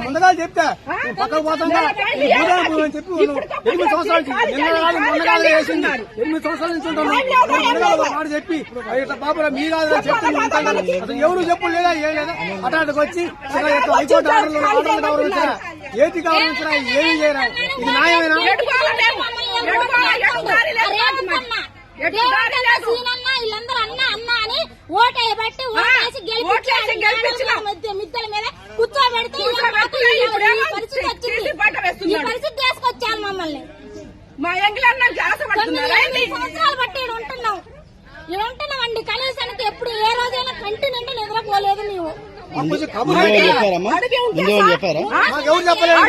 ముందుగా చెప్తా పక్కకు పోతుందా అని చెప్పి 8 సంవత్సరాల నుంచి మొన్నగాలు వేసింది 8 సంవత్సరాల నుంచి ఉంటాను మాట చెప్పి బాబు మీ కాదు చెప్తాను అసలు ఎవరు చెప్పు లేదా ఏం లేదా అటాటకు వచ్చి హైకోర్టు ఆర్డర్లు గౌరవించరా ఏది గౌరవించరా ఏమి చేయరా ఇది న్యాయమేనా? వీళ్ళందరూ అన్న అన్న అని ఓటేయబట్టి ఓటేసి మిద్దల మీద కూర్చోబెడితే పరిస్థితి తీసుకొచ్చాను మమ్మల్ని. మా సంవత్సరాలు బట్టి ఇక్కడ ఉంటున్నాం అండి. కనీసానికి ఎప్పుడు ఏ రోజైనా కంటి నిండా నిద్రపోలేదు నీవు. చెప్పలేదు